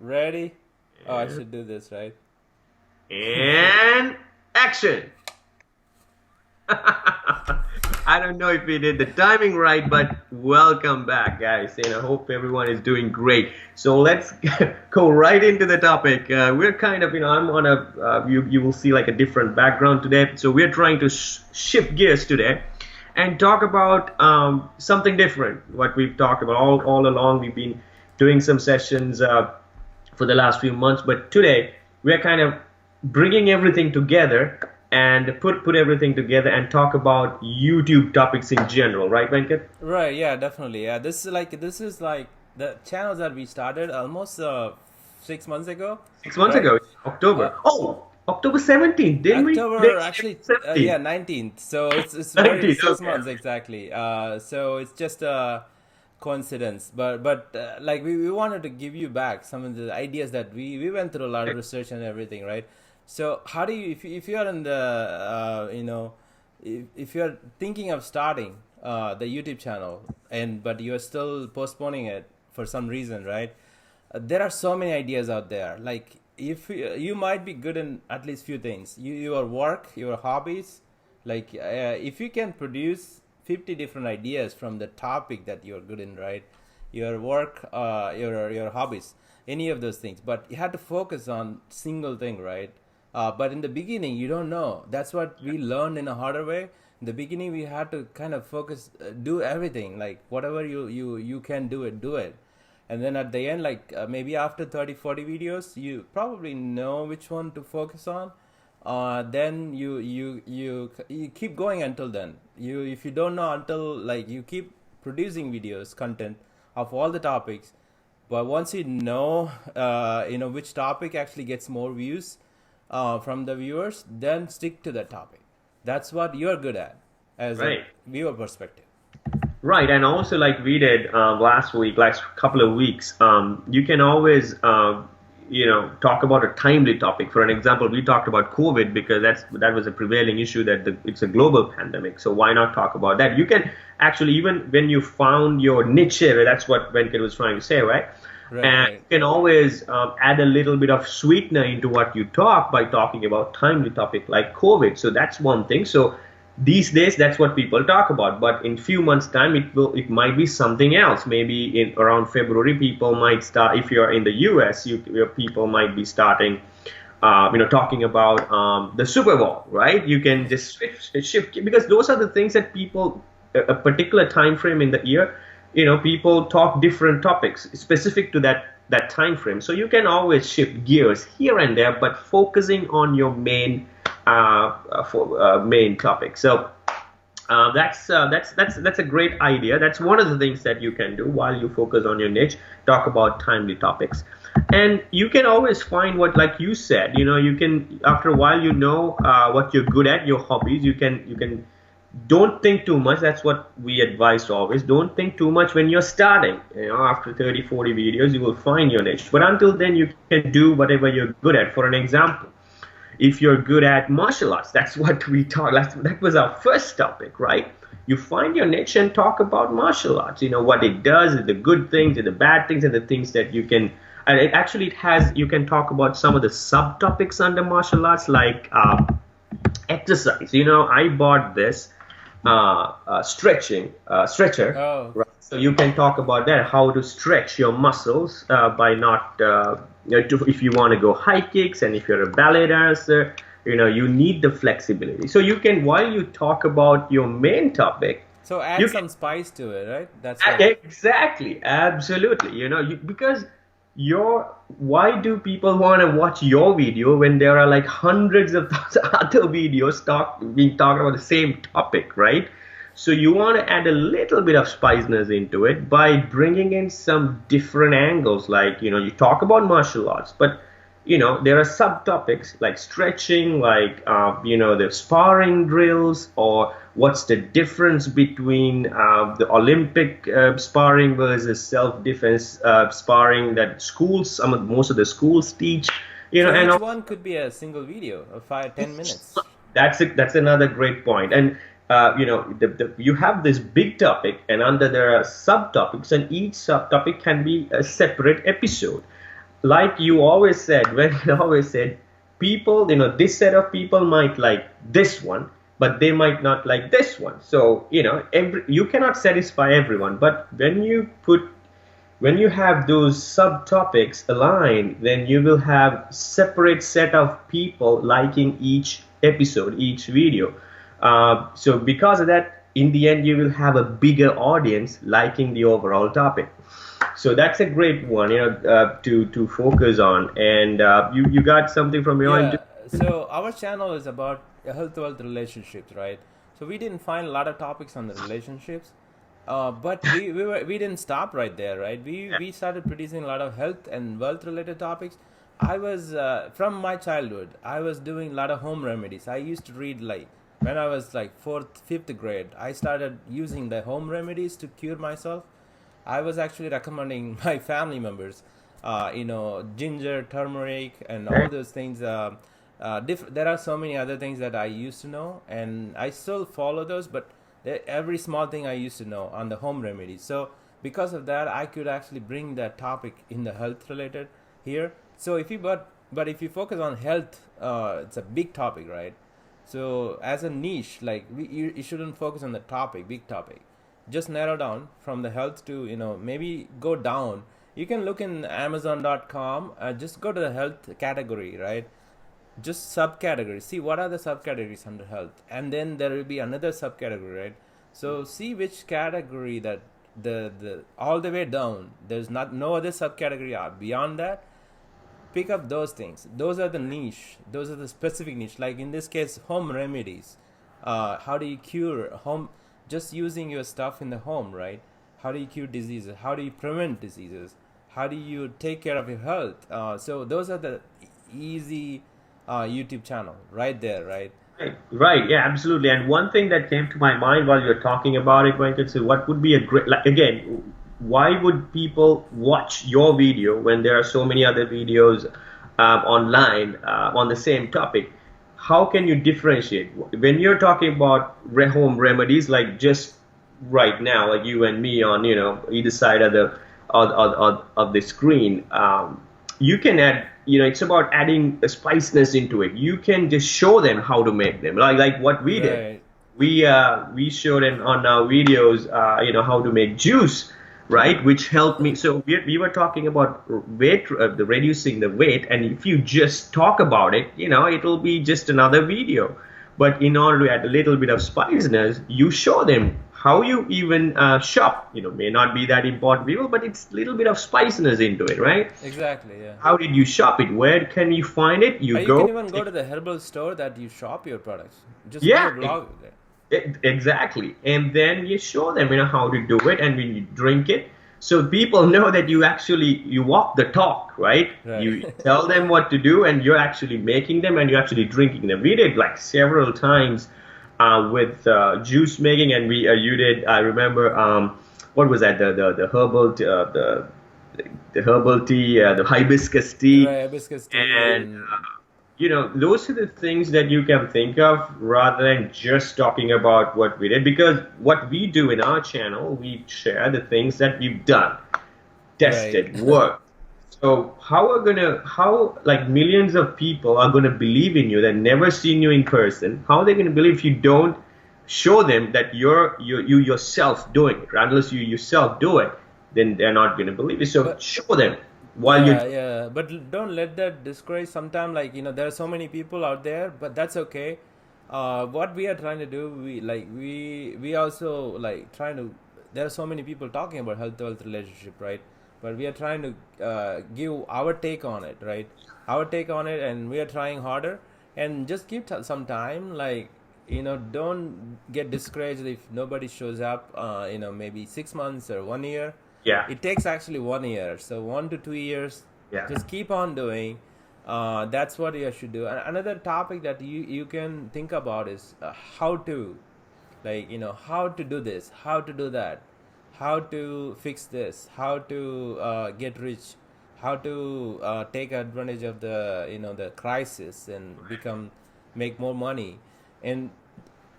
Ready? Oh, I should do this, right? And action. I don't know if we did the timing right, but welcome back, guys. And I hope everyone is doing great. So let's go right into the topic. We're kind of, I'm on you will see like a different background today. So we're trying to shift gears today and talk about something different. What we've talked about all along. We've been doing some sessions for the last few months, but today we're kind of bringing everything together and put everything together and talk about YouTube topics in general, right, Venkat? Right, yeah, definitely. Yeah, this is like the channels that we started almost 6 months ago, 6 months right? ago, Uh, October. Oh, October 17th, didn't we? October Today's actually, 17th. yeah, 19th. So it's very 19th, 6 months okay. exactly. So it's just a coincidence, but like we wanted to give you back some of the ideas that we went through a lot of research and everything, right? So how do you if you are in the if you are thinking of starting the YouTube channel and but you are still postponing it for some reason, right? There are so many ideas out there. Like if you might be good in at least few things, your work, your hobbies, like if you can produce 50 different ideas from the topic that you're good in, right? Your work, your hobbies, any of those things, but you have to focus on single thing, right? But in the beginning you don't know. That's what we learned in a harder way. In the beginning we had to kind of focus, do everything, like whatever you can do it. And then at the end, like maybe after 30 40 videos, you probably know which one to focus on. Then you keep going until then. You If you don't know until, like, you keep producing videos content of all the topics, but once you know which topic actually gets more views from the viewers, then stick to that topic. That's what you're good at as a Right. viewer perspective. Right, and also like we did last week, last couple of weeks, you can always, talk about a timely topic. For an example, we talked about COVID because that was a prevailing issue that it's a global pandemic. So why not talk about that? You can actually, even when you found your niche area, that's what Venkat was trying to say, right? Right, And right. you can always add a little bit of sweetener into what you talk by talking about timely topic like COVID. So that's one thing. So these days that's what people talk about, but in few months time it might be something else. Maybe in around February people might start, if you're in the US, your people might be starting talking about the Super Bowl, right? You can just shift because those are the things that people, a particular time frame in the year, people talk different topics specific to that time frame. So you can always shift gears here and there, but focusing on your main topic. So that's a great idea. That's one of the things that you can do while you focus on your niche. Talk about timely topics, and you can always find what, like you said, you can, after a while, what you're good at, your hobbies. You can don't think too much. That's what we advise always. Don't think too much when you're starting. After 30 40 videos you will find your niche, but until then you can do whatever you're good at. For an example, if you're good at martial arts, that's what we talked. That was our first topic, right? You find your niche and talk about martial arts. What it does, the good things and the bad things, and the things that you can. And it has. You can talk about some of the subtopics under martial arts, like exercise. I bought this stretcher, Oh, right? So you can talk about that, how to stretch your muscles by not, if you want to go high kicks, and if you're a ballet dancer, you need the flexibility. So you can, while you talk about your main topic, so add you can. some spice to it, right? That's what. Exactly, absolutely. Because why do people want to watch your video when there are like hundreds of other videos being talked about the same topic, right? So you want to add a little bit of spiciness into it by bringing in some different angles. Like, you talk about martial arts, but there are subtopics like stretching, like the sparring drills, or what's the difference between the Olympic sparring versus self-defense sparring that most of the schools teach. So And each one could be a single video of 5 10 minutes. that's another great point. And you have this big topic, and under there are subtopics, and each subtopic can be a separate episode. like you always said, when you always said, people, this set of people might like this one, but they might not like this one. So, you cannot satisfy everyone. But when you have those subtopics aligned, then you will have separate set of people liking each episode, each video. So because of that, in the end, you will have a bigger audience liking the overall topic. So that's a great one, to focus on. And you got something from your end too? Yeah, so our channel is about health wealth relationships, right? So we didn't find a lot of topics on the relationships, but we didn't stop right there, right? We started producing a lot of health and wealth related topics. I was from my childhood, I was doing a lot of home remedies. I used to read, like, when I was like fourth, fifth grade. I started using the home remedies to cure myself. I was actually recommending my family members, ginger, turmeric, and all those things. There are so many other things that I used to know, and I still follow those. But every small thing I used to know on the home remedies. So because of that, I could actually bring that topic in the health related here. So if you but if you focus on health, it's a big topic, right? So as a niche, like you shouldn't focus on the topic, big topic. Just narrow down from the health to, maybe go down. You can look in Amazon.com. Just go to the health category, right? Just subcategories. See what are the subcategories under health, and then there will be another subcategory, right? So see which category that the all the way down. There's not no other subcategory beyond that. Pick up those things. Those are the niche. Those are the specific niche. Like in this case, home remedies. How do you cure home? Just using your stuff in the home, right? How do you cure diseases? How do you prevent diseases? How do you take care of your health? So those are the easy YouTube channel right there, right? Right, yeah, absolutely. And one thing that came to my mind while you're talking about it, Venkat, so what would be a great, like, again, why would people watch your video when there are so many other videos online on the same topic? How can you differentiate? When you're talking about home remedies, like just right now, like you and me on, either side of the screen, you can add, it's about adding a spiciness into it. You can just show them how to make them, like what we did. Right. We showed them on our videos, how to make juice, right? Which helped me. So we were talking about weight, the reducing the weight, and if you just talk about it, it will be just another video. But in order to add a little bit of spiciness, you show them how you even shop. May not be that important people, but it's a little bit of spiciness into it, right? Exactly. Yeah. How did you shop it? Where can you find it? You go. can even go to the herbal store that you shop your products. Just Yeah, do a blog there. Exactly. And then you show them, how to do it, and when you drink it, so people know that you walk the talk, right? Right. You tell them what to do, and you're actually making them, and you're actually drinking them. We did like several times with juice making, and you did. I remember what was that? The herbal the herbal tea, the hibiscus tea, Right, hibiscus tea and those are the things that you can think of rather than just talking about what we did. Because what we do in our channel, we share the things that we've done, tested, Right. worked. So how like millions of people are gonna believe in you that never seen you in person? How are they gonna believe if you don't show them that you yourself doing it? Unless you yourself do it, then they're not gonna believe it. So But show them while you. yeah, but don't let that discourage. Sometimes, like, there are so many people out there, but that's okay. What we are trying to do, we also like trying to. There are so many people talking about health wealth relationship, right? But we are trying to give our take on it, right? Our take on it, and we are trying harder. And just give some time, like, don't get discouraged if nobody shows up. Maybe 6 months or 1 year. Yeah. It takes actually 1 year, so 1 to 2 years. Yeah. Just keep on doing. That's what you should do. And another topic that you can think about is how to, like, how to do this, how to do that, how to fix this, how to get rich, how to take advantage of the crisis and make more money, and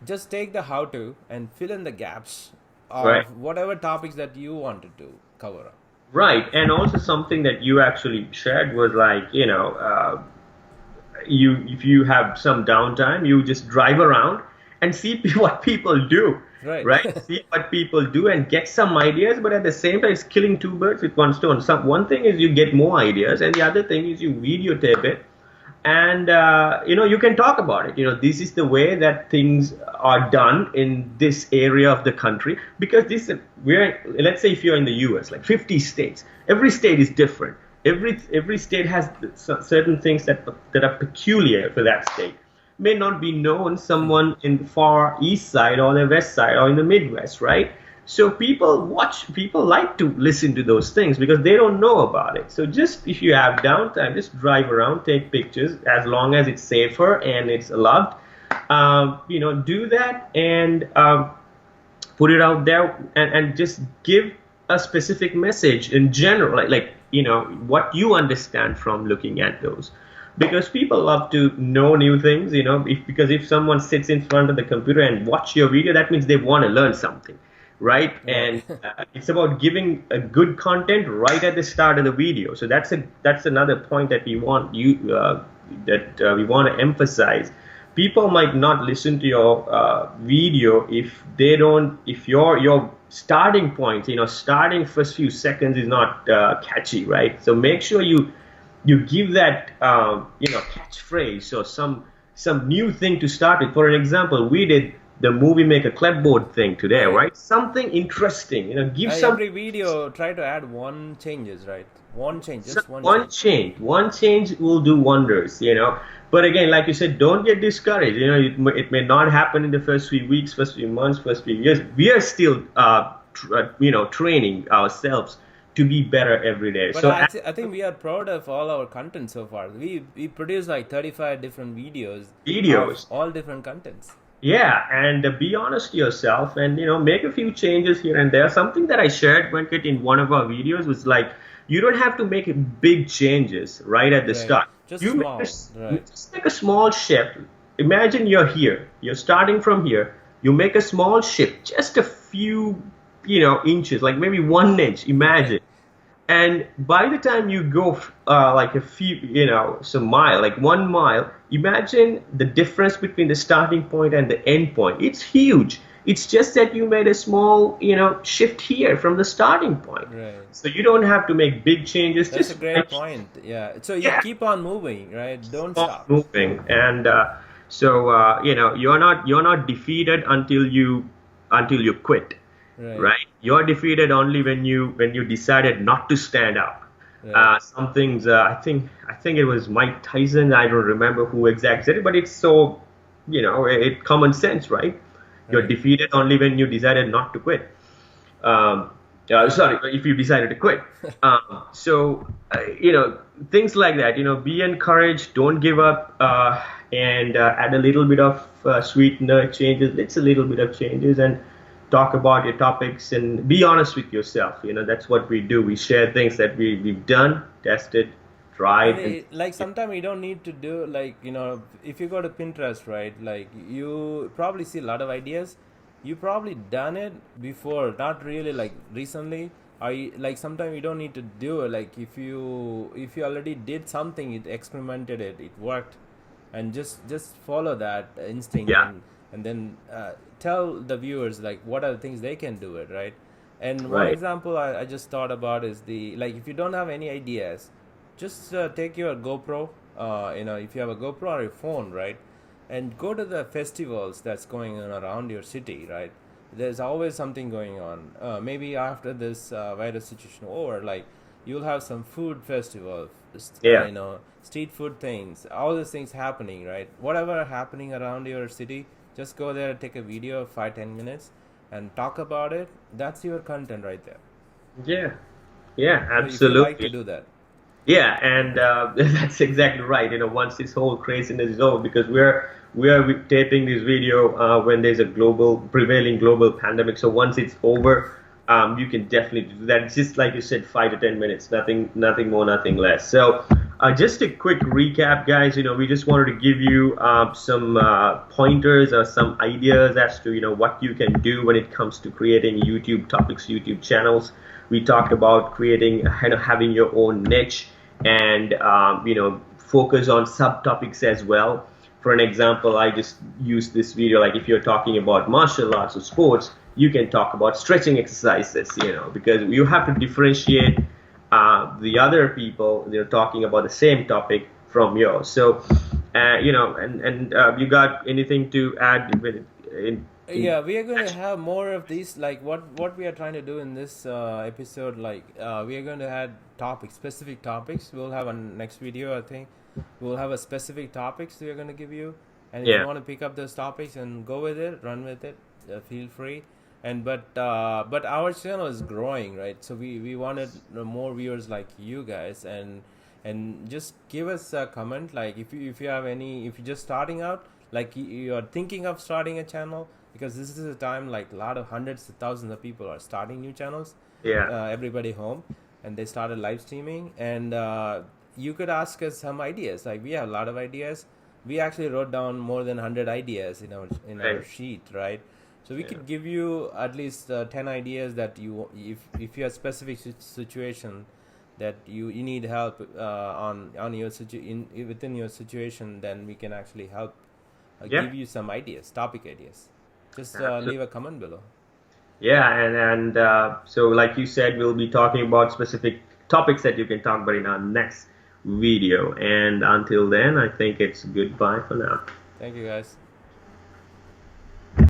just take the how to and fill in the gaps Right. of whatever topics that you wanted to cover up. Right, and also something that you actually shared was like, you if you have some downtime, you just drive around and see what people do, Right. right? See what people do and get some ideas, but at the same time, it's killing two birds with one stone. Some one thing is you get more ideas, and the other thing is you videotape it, and you can talk about it. This is the way that things are done in this area of the country, because let's say if you're in the US, like 50 states, every state is different. Every state has certain things that are peculiar for that state, may not be known someone in the far east side or the west side or in the Midwest, right? So people like to listen to those things because they don't know about it. So just if you have downtime, just drive around, take pictures, as long as it's safer and it's loved. Do that and put it out there, and just give a specific message in general, like what you understand from looking at those. Because people love to know new things, because if someone sits in front of the computer and watch your video, that means they want to learn something, right? And it's about giving a good content right at the start of the video. So that's another point that we want we want to emphasize. People might not listen to your video if your starting point, starting first few seconds is not catchy, right? So make sure you give that catchphrase or some new thing to start with. For an example, we did the movie maker clipboard thing today, right? Something interesting, give some. Every video try to add one changes, right? One change, just one change. One change will do wonders, But again, like you said, don't get discouraged. It may not happen in the first few weeks, first few months, first few years. We are still training ourselves to be better every day. But So I think we are proud of all our content so far. We produce like 35 different videos of all different contents. Yeah, and be honest to yourself, and make a few changes here and there. Something that I shared, Venkat, in one of our videos was like, you don't have to make big changes right at the start. Just small. Just make a small shift. Imagine you're here. You're starting from here. You make a small shift, just a few, inches, like maybe 1 inch. Imagine. And by the time you go like a few, some mile, like 1 mile, imagine the difference between the starting point and the end point. It's huge. It's just that you made a small, shift here from the starting point. Right. So you don't have to make big changes. That's a great point. Yeah. So you keep on moving, right? Don't stop moving. And you're not defeated until you quit. Right. You're defeated only when you decided not to stand up. Right. Some things, I think it was Mike Tyson. I don't remember who exactly said it, but it's so, it common sense, right? You're defeated only when you decided not to quit. If you decided to quit. Things like that. Be encouraged. Don't give up. And add a little bit of sweetener changes. It's a little bit of changes, and talk about your topics and be honest with yourself. That's what we do. We share things that we've done, tested, tried. Like sometimes you don't need to do like, if you go to Pinterest, right? Like you probably see a lot of ideas. You probably done it before, not really like recently. Like sometimes you don't need to do it. Like if you already did something, it experimented it worked, and just follow that instinct. Yeah. And then tell the viewers like what are the things they can do it, right? And one example I just thought about is if you don't have any ideas, just take your GoPro, if you have a GoPro or your phone, right? And go to the festivals that's going on around your city, right? There's always something going on. Maybe after this virus situation over, like you'll have some food festival, street food things, all these things happening, right? Whatever happening around your city, just go there and take a video of 5-10 minutes and talk about it. That's your content right there. Yeah, absolutely. If you like to do that. Yeah, and that's exactly right. Once this whole craziness is over, because we are taping this video when there's a prevailing global pandemic. So once it's over, you can definitely do that. It's just like you said, 5 to 10 minutes, nothing more, nothing less. So just a quick recap, guys. We just wanted to give you some pointers or some ideas as to what you can do when it comes to creating YouTube topics, YouTube channels. We talked about creating, kind of having your own niche, and focus on subtopics as well. For an example, I just used this video, like if you're talking about martial arts or sports, you can talk about stretching exercises, because you have to differentiate the other people they're talking about the same topic from yours. So, you got anything to add Yeah, we are going to have more of these, like what we are trying to do in this episode. Like we are going to add topics, specific topics. We'll have a next video, I think. We'll have a specific topics we are going to give you, and if Yeah. you want to pick up those topics and go with it, run with it, feel free. And but our channel is growing, right? So we wanted more viewers like you guys, and just give us a comment, like if you have any, if you're just starting out, like you are thinking of starting a channel, because this is a time like a lot of hundreds of thousands of people are starting new channels. Yeah. Everybody home, and they started live streaming, and you could ask us some ideas. Like we have a lot of ideas. We actually wrote down more than 100 ideas in our Right. sheet, right? So we Yeah. could give you at least 10 ideas that you, if you have specific situation that you need help on your within your situation, then we can actually help Yeah. give you some ideas, topic ideas. Just Absolutely. leave a comment below. Yeah, and so like you said, we'll be talking about specific topics that you can talk about in our next video. And until then, I think it's goodbye for now. Thank you, guys.